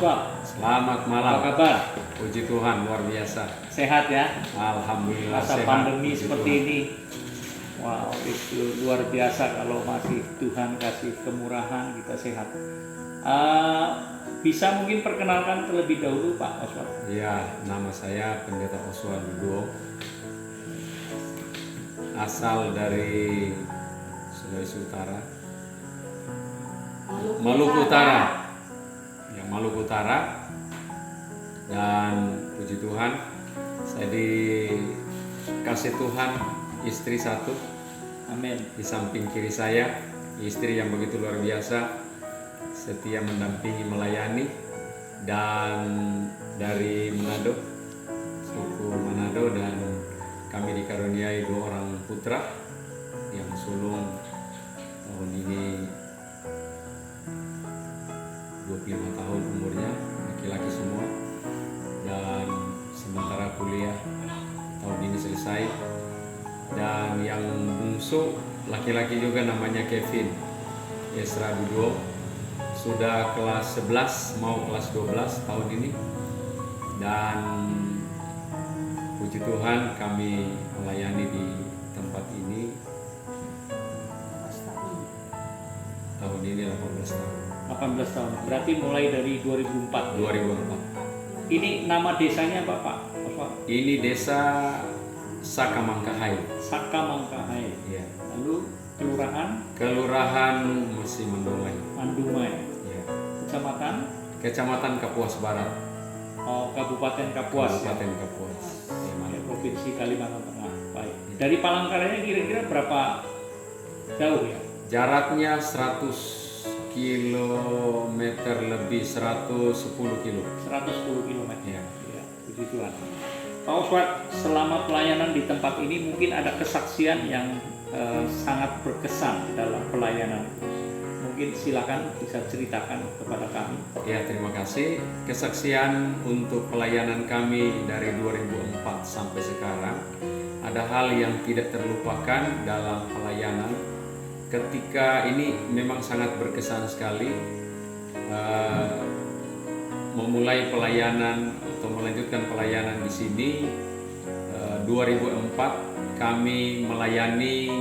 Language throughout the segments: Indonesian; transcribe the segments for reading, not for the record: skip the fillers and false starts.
Oswald. Selamat Apa malam. kabar? Puji Tuhan, luar biasa. Sehat ya? Alhamdulillah Masa sehat. pandemi Puji seperti Tuhan. ini. Wow, itu luar biasa kalau masih Tuhan kasih kemurahan kita sehat. Bisa mungkin perkenalkan terlebih dahulu Pak Oswald. Ya, nama saya Pendeta Oswald Dudo. Asal dari Sulawesi Utara. Maluku Utara. Ya, Maluku Utara. Dan puji Tuhan, saya dikasih Tuhan istri satu. Amin. Di samping kiri saya, istri yang begitu luar biasa, setia mendampingi, melayani. Dan dari Manado, suku Manado, dan kami dikaruniai 2 orang putra yang sulung tahun ini 25 tahun umurnya, laki-laki semua, dan sementara kuliah tahun ini selesai. Dan yang bungsu laki-laki juga, namanya Kevin Esra Dudo, sudah kelas 11 mau kelas 12 tahun ini. Dan puji Tuhan kami melayani di tempat ini tahun ini 18 tahun. 18 tahun. Berarti mulai dari 2004. 2004. Ini nama desanya apa Pak Oswald? Ini desa Sakamangkahai. Sakamangkahai. Ya. Lalu kelurahan Kelurahan Musi Mandolai. Mandumai. Ya. Kecamatan Kecamatan Kapuas Barat. Kabupaten Kapuas. Kabupaten Kapuas. Ya, Provinsi Kalimantan Tengah. Baik. Dari Palangkaraya kira-kira berapa jauh ya? Jaraknya 100 kilometer lebih, 110 kilo. 110 km. Ya. Ya, puji Tuhan. Pak Oswald, selama pelayanan di tempat ini mungkin ada kesaksian yang sangat berkesan dalam pelayanan. Mungkin silakan bisa ceritakan kepada kami. Ya, terima kasih. Kesaksian untuk pelayanan kami dari 2004 sampai sekarang, ada hal yang tidak terlupakan dalam pelayanan. Ketika ini memang sangat berkesan sekali, memulai pelayanan atau melanjutkan pelayanan di sini. 2004 kami melayani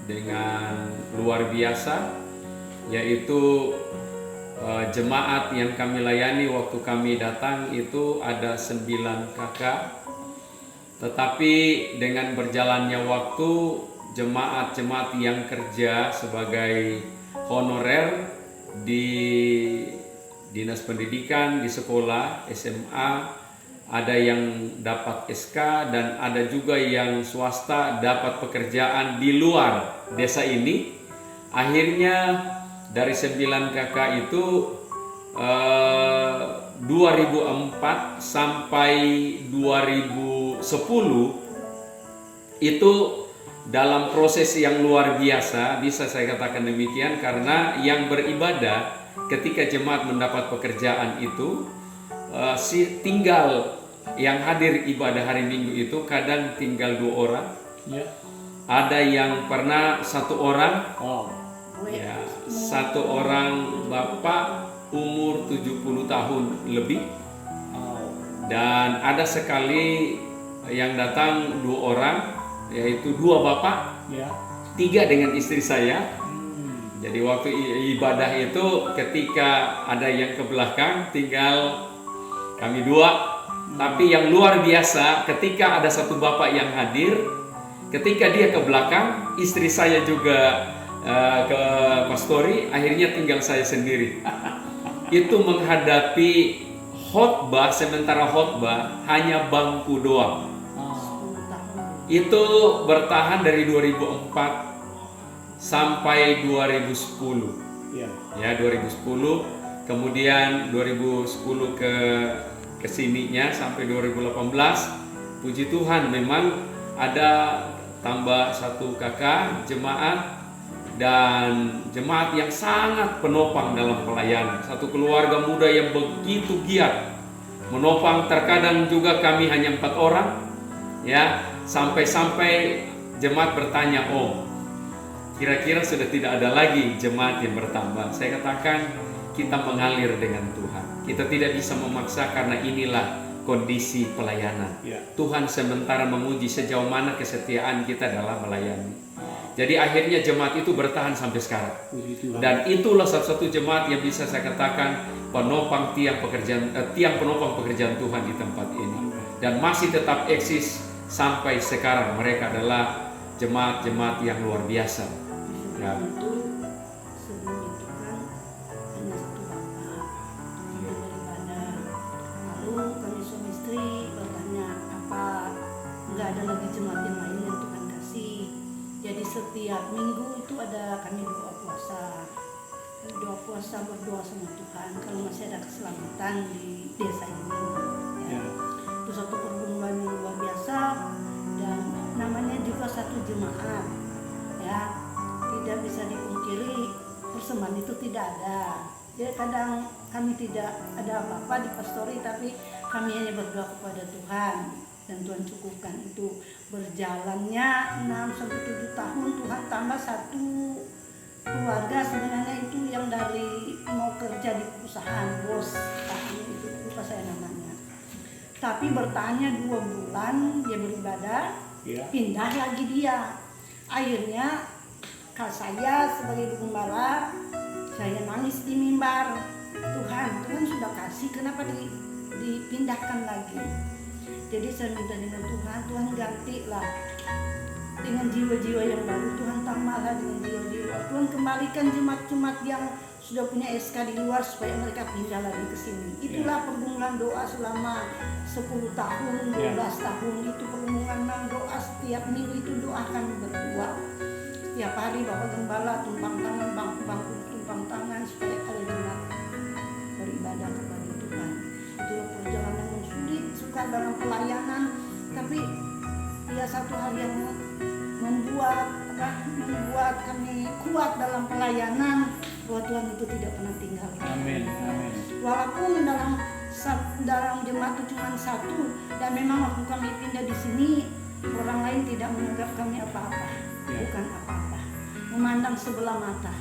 dengan luar biasa, yaitu jemaat yang kami layani waktu kami datang itu ada 9 kakak. Tetapi dengan berjalannya waktu, jemaat-jemaat yang kerja sebagai honorer di dinas pendidikan, di sekolah SMA, ada yang dapat SK dan ada juga yang swasta dapat pekerjaan di luar desa ini. Akhirnya dari 9 kakak itu 2004 sampai 2010 itu dalam proses yang luar biasa, bisa saya katakan demikian, karena yang beribadah ketika jemaat mendapat pekerjaan itu tinggal yang hadir ibadah hari Minggu itu kadang tinggal 2 orang. Ya. Ada yang pernah 1 orang. Wow. Ya, 1 orang bapak umur 70 tahun lebih. Dan ada sekali yang datang 2 orang, yaitu 2 bapak, Ya. 3 dengan istri saya. Jadi waktu ibadah itu ketika ada yang ke belakang tinggal kami 2. Tapi yang luar biasa, ketika ada 1 bapak yang hadir, ketika dia ke belakang, istri saya juga ke pastori, akhirnya tinggal saya sendiri. Itu menghadapi khotbah, sementara khotbah hanya bangku doang. Itu bertahan dari 2004 sampai 2010. Ya, 2010. Kemudian 2010 ke sininya sampai 2018. Puji Tuhan memang ada tambah 1 kakak jemaat, dan jemaat yang sangat penopang dalam pelayanan. Satu keluarga muda yang begitu giat menopang. Terkadang juga kami hanya 4 orang, ya, sampai jemaat bertanya, oh, kira-kira sudah tidak ada lagi jemaat yang bertambah. Saya katakan kita mengalir dengan Tuhan. Kita tidak bisa memaksa karena inilah kondisi pelayanan. Ya. Tuhan sementara menguji sejauh mana kesetiaan kita dalam melayani. Jadi akhirnya jemaat itu bertahan sampai sekarang. Puji Tuhan. Dan itulah satu-satu jemaat yang bisa saya katakan penopang tiang penopang pekerjaan Tuhan di tempat ini. Dan masih tetap eksis sampai sekarang. Mereka adalah jemaat-jemaat yang luar biasa. Ya. Itu sebelum itu kan hanya satu bapak kami beribadah. Lalu kami suami istri bertanya apa nggak ada lagi jemaat yang lain yang Tuhan kasih. Jadi setiap minggu itu ada kami doa puasa berdoa sama Tuhan kalau masih ada keselamatan di desa ini. Ya. Itu satu pergumulan yang luar biasa dan namanya juga satu jemaat. Ya, tidak bisa dipungkiri persembahan itu tidak ada. Jadi kadang kami tidak ada apa-apa di pastori, tapi kami hanya berdoa kepada Tuhan dan Tuhan cukupkan. Itu berjalannya 6-7 tahun, Tuhan tambah satu keluarga sebenarnya itu yang dari mau kerja di perusahaan bos, itu lupa saya namanya. Tapi bertahannya 2 bulan dia beribadah, Ya. pindah lagi dia. Akhirnya saya sebagai gembala, saya nangis di mimbar. Tuhan sudah kasih, kenapa dipindahkan lagi? Jadi saya minta dengan Tuhan gantilah dengan jiwa-jiwa yang baru, Tuhan tambahlah dengan jiwa-jiwa. Tuhan kembalikan jemaat-jemaat yang sudah punya SK di luar supaya mereka pindah lagi ke sini. Itulah pergumulan doa selama 10 tahun, 12 tahun. Itu pergumulan doa setiap minggu itu doa kami berdua. Setiap hari Bapak Gembala tumpang tangan, bangku-bangku tumpang tangan supaya ada jemaat beribadah kepada Tuhan. Itu perjalanan yang sulit, suka dalam pelayanan, tapi ya satu hal yang membuat kami kuat dalam pelayanan, bahwa Tuhan itu tidak pernah tinggal. Amin. Amin. Walaupun dalam jemaat itu cuma satu, dan memang waktu kami pindah di sini orang lain tidak menganggap kami apa-apa, bukan apa-apa, memandang sebelah mata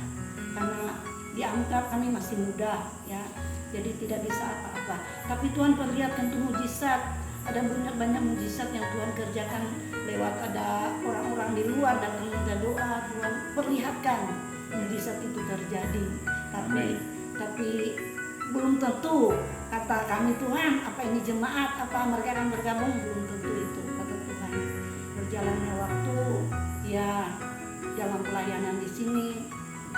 karena dianggap kami masih muda, ya, jadi tidak bisa apa-apa. Tapi Tuhan perlihatkan tuh mujizat, ada banyak mujizat yang Tuhan kerjakan lewat ada orang-orang di luar dalam minta doa. Tuhan perlihatkan mujizat itu terjadi, tapi belum tentu kata kami Tuhan apa ini jemaat, apa mereka akan bergabung, belum tentu itu kata Tuhan. Berjalannya waktu, ya dalam pelayanan di sini,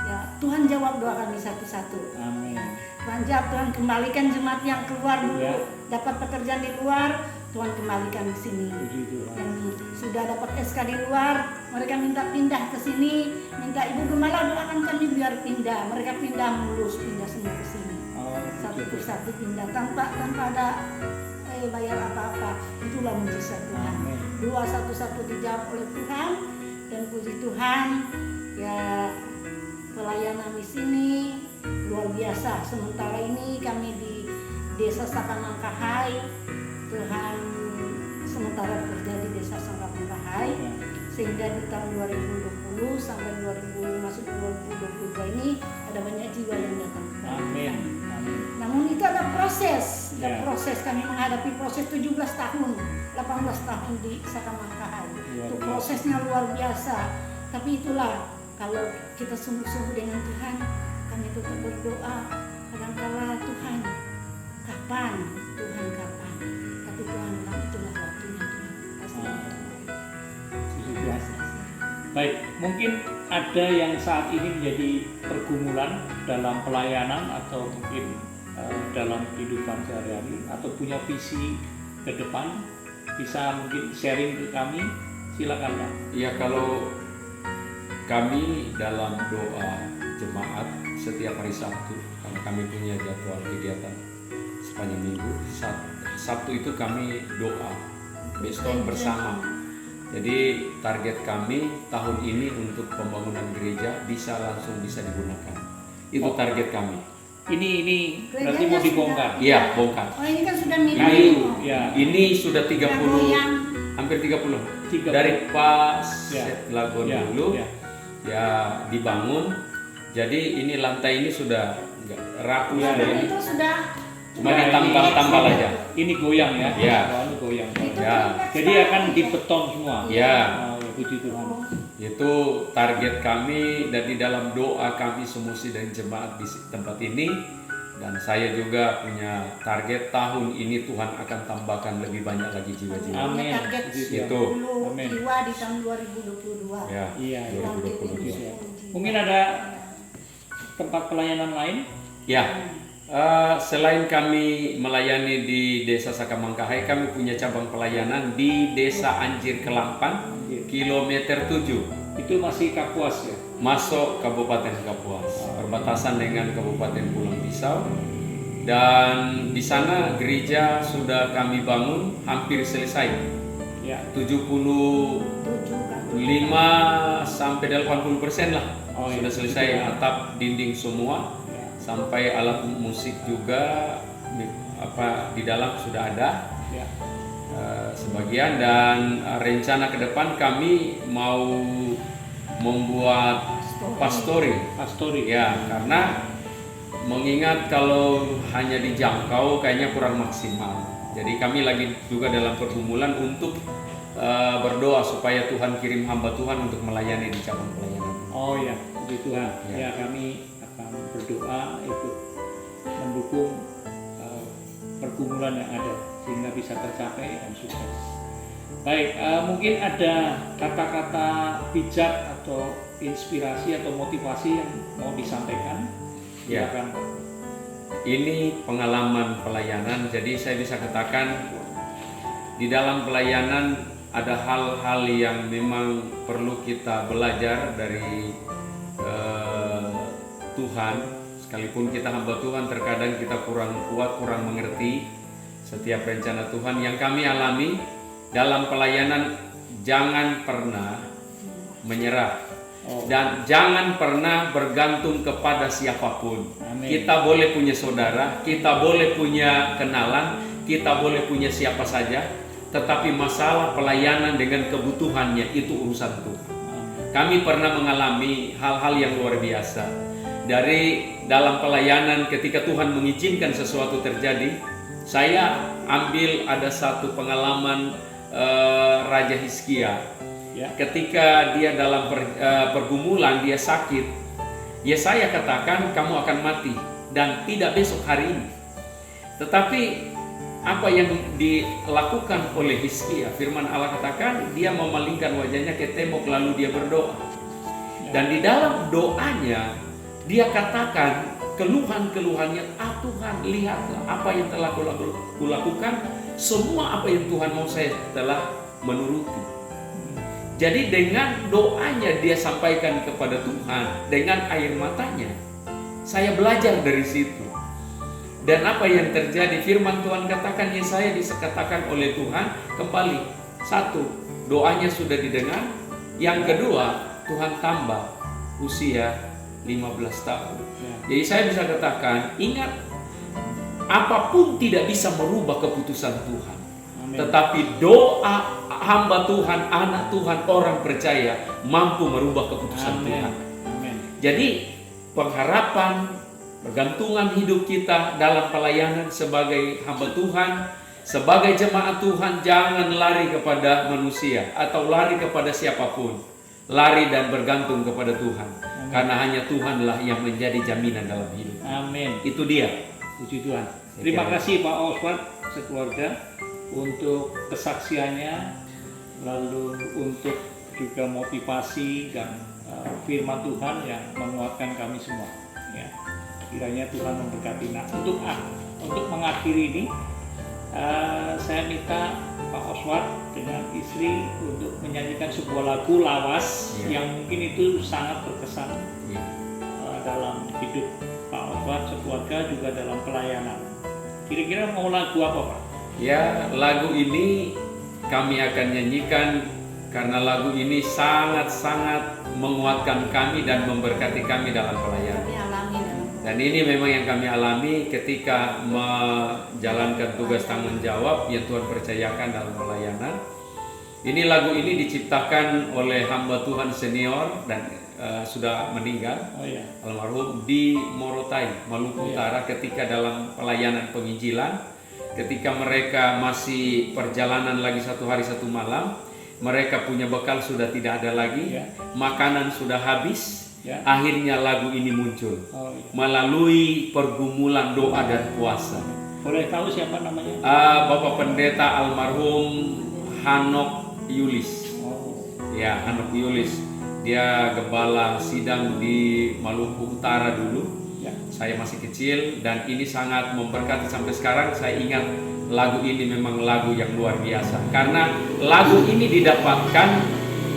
ya Tuhan jawab doa kami satu-satu. Amin. Tuhan jawab, Tuhan kembalikan jemaat yang keluar dulu, Ya. dapat pekerjaan di luar, Tuhan kembalikan di sini. Puji Tuhan. Yang sudah dapat SK di luar, mereka minta pindah ke sini, minta Ibu Gembala doakan kami biar pindah. Mereka pindah mulus, pindah semua ke sini. Satu persatu pindah tanpa ada bayar apa-apa. Itulah mujizat Tuhan. Amin. Doa satu-satu dijawab oleh Tuhan, dan puji Tuhan, ya pelayanan di sini luar biasa. Sementara ini kami di Desa Sakamangkahai, Tuhan sementara bekerja di Desa Sakamangkahai, sehingga di tahun 2020 sampai 2022 ini ada banyak jiwa yang datang. Amin. Amin. Namun itu ada proses, Ya. kami menghadapi proses 17 tahun, 18 tahun di Sakamangkahai. Itu prosesnya luar biasa. Tapi itulah, kalau kita sungguh-sungguh dengan Tuhan, kami tetap berdoa. Kadang-kala Tuhan, kapan? Tuhan kapan? Tapi Tuhan bilang itulah waktunya Tuhan. Pasti. Puji Tuhan. Baik, mungkin ada yang saat ini menjadi pergumulan dalam pelayanan atau mungkin dalam kehidupan sehari-hari atau punya visi ke depan, bisa mungkin sharing ke kami, silakan Pak. Ya, kalau kami dalam doa jemaat setiap hari Sabtu, karena kami punya jadwal kegiatan sepanjang minggu, Sabtu itu kami doa Beeston bersama. Jadi target kami tahun ini untuk pembangunan gereja bisa digunakan. Itu target kami. Ini berarti mau dibongkar. Iya, bongkar. Oh, ini kan sudah milik. Ini Ya. ini sudah 30, yang hampir 30. 30. Dari Pak Ya. Setlagon Ya, dulu ya. ya dibangun. Jadi ini lantai ini sudah rapuh Ya, sudah Dan ini. itu sudah cuma Ya, ditambal-tambal ini- aja. Ini goyang ya. Ya. Oh, ini goyang. Itu Ya. kompleks Jadi banget. akan dibeton semua. Ya. Oh, puji Tuhan. Itu target kami dan di dalam doa kami semusi dan jemaat di tempat ini. Dan saya juga punya target tahun ini Tuhan akan tambahkan lebih banyak lagi jiwa-jiwa. Amin. Target Puji Tuhan. Itu. 10 Amin. jiwa di tahun 2022. Ya, Iya, iya. 2022. Iya. Mungkin ada tempat pelayanan lain? Ya, selain kami melayani di Desa Sakamangkahai, kami punya cabang pelayanan di Desa Anjir Kelampan, kilometer 7, Itu masih Kapuas ya? masuk Kabupaten Kapuas, perbatasan dengan Kabupaten Pulang Pisau. Dan di sana gereja sudah kami bangun hampir selesai, Ya. 75 sampai 80% lah. Oh, iya. Sudah selesai atap, dinding semua. Ya. Sampai alat musik juga di dalam sudah ada Ya. sebagian. Dan rencana ke depan kami mau membuat pastori Pastori. ya, karena mengingat kalau hanya dijangkau kayaknya kurang maksimal. Jadi kami lagi juga dalam pergumulan untuk berdoa supaya Tuhan kirim hamba Tuhan untuk melayani di cabang pelayanan. Oh ya, puji Tuhan. Ya. Ya, kami akan berdoa ikut mendukung pergumulan yang ada sehingga bisa tercapai dan sukses. Baik, mungkin ada kata-kata bijak atau inspirasi atau motivasi yang mau disampaikan. Ya. Silakan. Ini pengalaman pelayanan, jadi saya bisa katakan di dalam pelayanan ada hal-hal yang memang perlu kita belajar dari Tuhan. Sekalipun kita hamba Tuhan, terkadang kita kurang kuat, kurang mengerti setiap rencana Tuhan. Yang kami alami dalam pelayanan, jangan pernah menyerah. Dan jangan pernah bergantung kepada siapapun. Amin. Kita boleh punya saudara, kita boleh punya kenalan, kita boleh punya siapa saja, tetapi masalah pelayanan dengan kebutuhannya itu urusan Tuhan. Kami pernah mengalami hal-hal yang luar biasa. Dari dalam pelayanan ketika Tuhan mengizinkan sesuatu terjadi, saya ambil ada satu pengalaman Raja Hizkia. Ya. Ketika dia dalam pergumulan, dia sakit, ya saya katakan kamu akan mati dan tidak besok hari ini. Tetapi apa yang dilakukan oleh Hizkia, firman Allah katakan dia memalingkan wajahnya ke tembok lalu dia berdoa. Dan di dalam doanya dia katakan keluhan-keluhannya, Tuhan lihatlah apa yang telah kulakukan, semua apa yang Tuhan mau saya telah menuruti. Jadi dengan doanya dia sampaikan kepada Tuhan dengan air matanya. Saya belajar dari situ. Dan apa yang terjadi? Firman Tuhan katakan, Yesaya dikatakan oleh Tuhan kembali. Satu, doanya sudah didengar. Yang kedua, Tuhan tambah usia 15 tahun. Jadi saya bisa katakan, ingat, apapun tidak bisa merubah keputusan Tuhan. Amin. Tetapi doa hamba Tuhan, anak Tuhan, orang percaya mampu merubah keputusan Amin. Tuhan. Amin. Jadi pengharapan, pergantungan hidup kita dalam pelayanan sebagai hamba Tuhan, sebagai jemaat Tuhan, jangan lari kepada manusia atau lari kepada siapapun. Lari dan bergantung kepada Tuhan. Amin. Karena hanya Tuhanlah yang menjadi jaminan dalam hidup. Amin. Itu dia. Puji Tuhan. Terima kasih Pak Oswald sekeluarga untuk kesaksiannya, lalu untuk juga motivasi dan firman Tuhan yang menguatkan kami semua. Ya, kiranya Tuhan memberkati. Nah, untuk mengakhiri ini, saya minta Pak Oswald dengan istri untuk menyanyikan sebuah lagu lawas yang mungkin itu sangat berkesan dalam hidup Pak Oswald sekeluarga juga dalam pelayanan. Kira-kira mau lagu apa Pak? Ya, lagu ini kami akan nyanyikan karena lagu ini sangat-sangat menguatkan kami dan memberkati kami dalam pelayanan. Kami alami dalam Dan ini memang yang kami alami ketika menjalankan tugas tanggung jawab yang Tuhan percayakan dalam pelayanan. Ini lagu ini diciptakan oleh hamba Tuhan senior dan sudah meninggal, Oh ya. almarhum, di Morotai, Maluku Iya. Utara, ketika dalam pelayanan penginjilan, ketika mereka masih perjalanan lagi 1 hari 1 malam, mereka punya bekal sudah tidak ada lagi, Iya. makanan sudah habis, Ya. akhirnya lagu ini muncul Oh ya. melalui pergumulan doa dan puasa. Boleh tahu siapa namanya? Bapak Pendeta almarhum Hanok Yulis. Oh. Ya, Hanok Yulis. Dia gembala sidang di Maluku Utara dulu. Ya. Saya masih kecil dan ini sangat memberkati sampai sekarang. Saya ingat lagu ini memang lagu yang luar biasa. Karena lagu ini didapatkan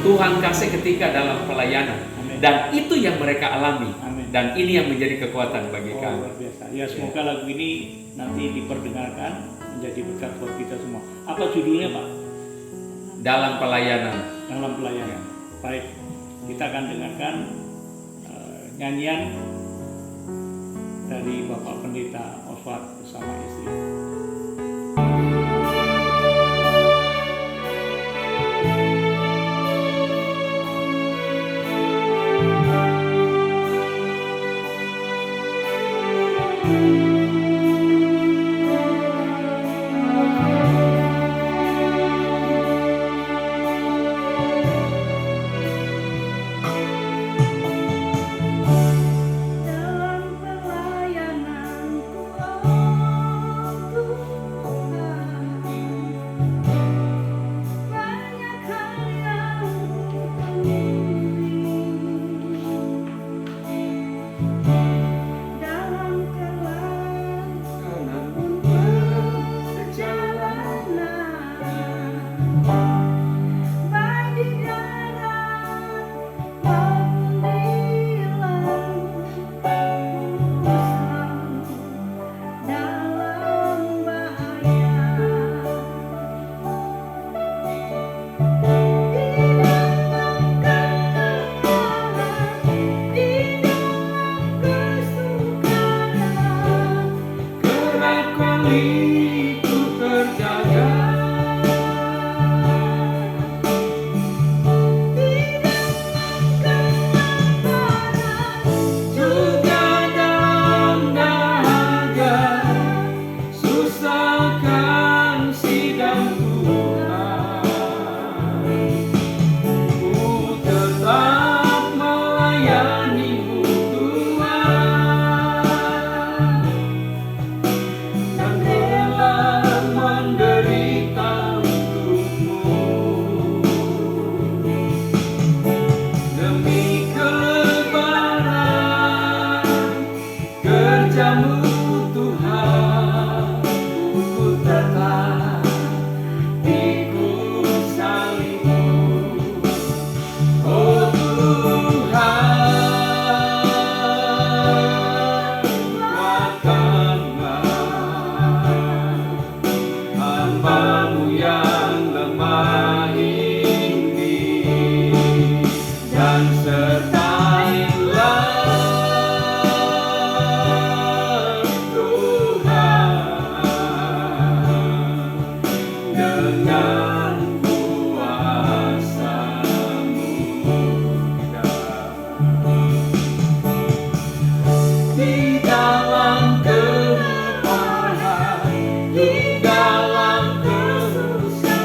Tuhan kasih ketika dalam pelayanan. Amin. Dan itu yang mereka alami. Amin. Dan ini yang menjadi kekuatan bagi Oh, kami. luar biasa. Ya, semoga lagu ini nanti diperdengarkan menjadi berkat buat kita semua. Apa judulnya, Pak? Dalam pelayanan. Dalam pelayanan. Baik, kita akan dengarkan nyanyian dari Bapak Pendeta Oswald bersama istri. Dalam pelayananku, oh Tuhan, banyak hal yang kutemui. Dalam kelak perjalanan, baik di darat maupun di laut, dalam bahaya. Di dalam kesukaran, Kerap kali ku terjaga. Juga dalam dahaga, susahkan sidang Tuhan. Ku tetap melayani-Mu Tuhan, dan rela menderita untuk-Mu. Demi kelebaran kerja-Mu Tuhan, ku tetap ikut salib-Mu. Oh Tuhan, kuatkanlah hamba-Mu yang lemah ini, dan sertailah Tuhan dengan kuasa-Mu. Di dalam kehidupan, di dalam kesusahan,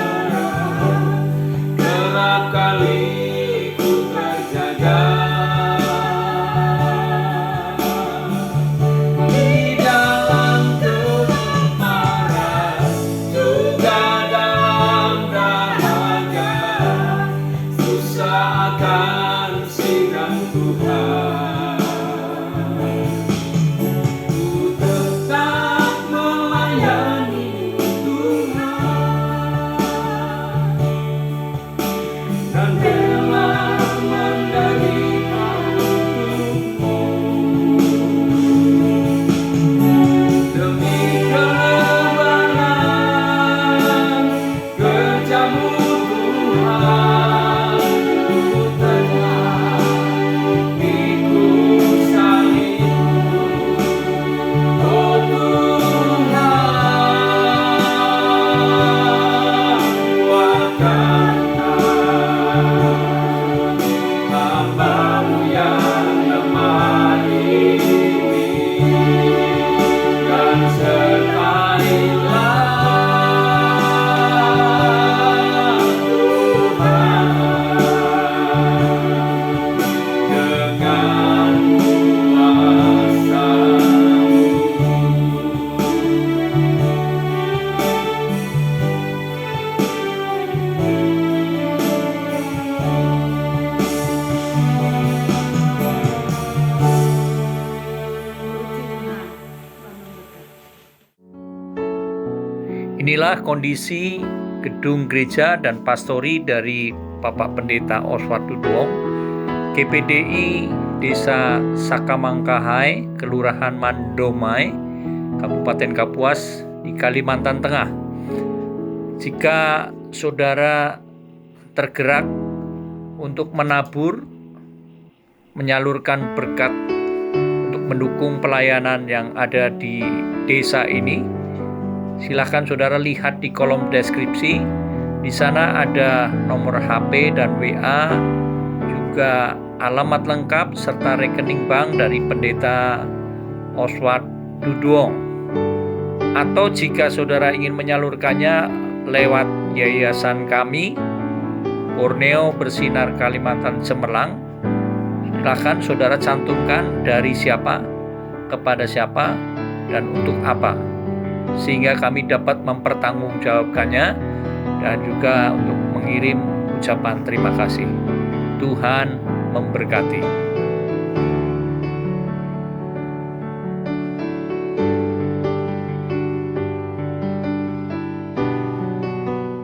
inilah kondisi gedung gereja dan pastori dari Bapak Pendeta Oswald Duduong, GPDI Desa Sakamangkahai, Kelurahan Mandomai, Kabupaten Kapuas di Kalimantan Tengah. Jika saudara tergerak untuk menabur, menyalurkan berkat untuk mendukung pelayanan yang ada di desa ini, silakan saudara lihat di kolom deskripsi. Di sana ada nomor HP dan WA, juga alamat lengkap serta rekening bank dari Pendeta Oswald Duduong. Atau jika saudara ingin menyalurkannya lewat yayasan kami, Borneo Bersinar Kalimantan Cemerlang, silakan saudara cantumkan dari siapa, kepada siapa, dan untuk apa, sehingga kami dapat mempertanggungjawabkannya dan juga untuk mengirim ucapan terima kasih. Tuhan memberkati.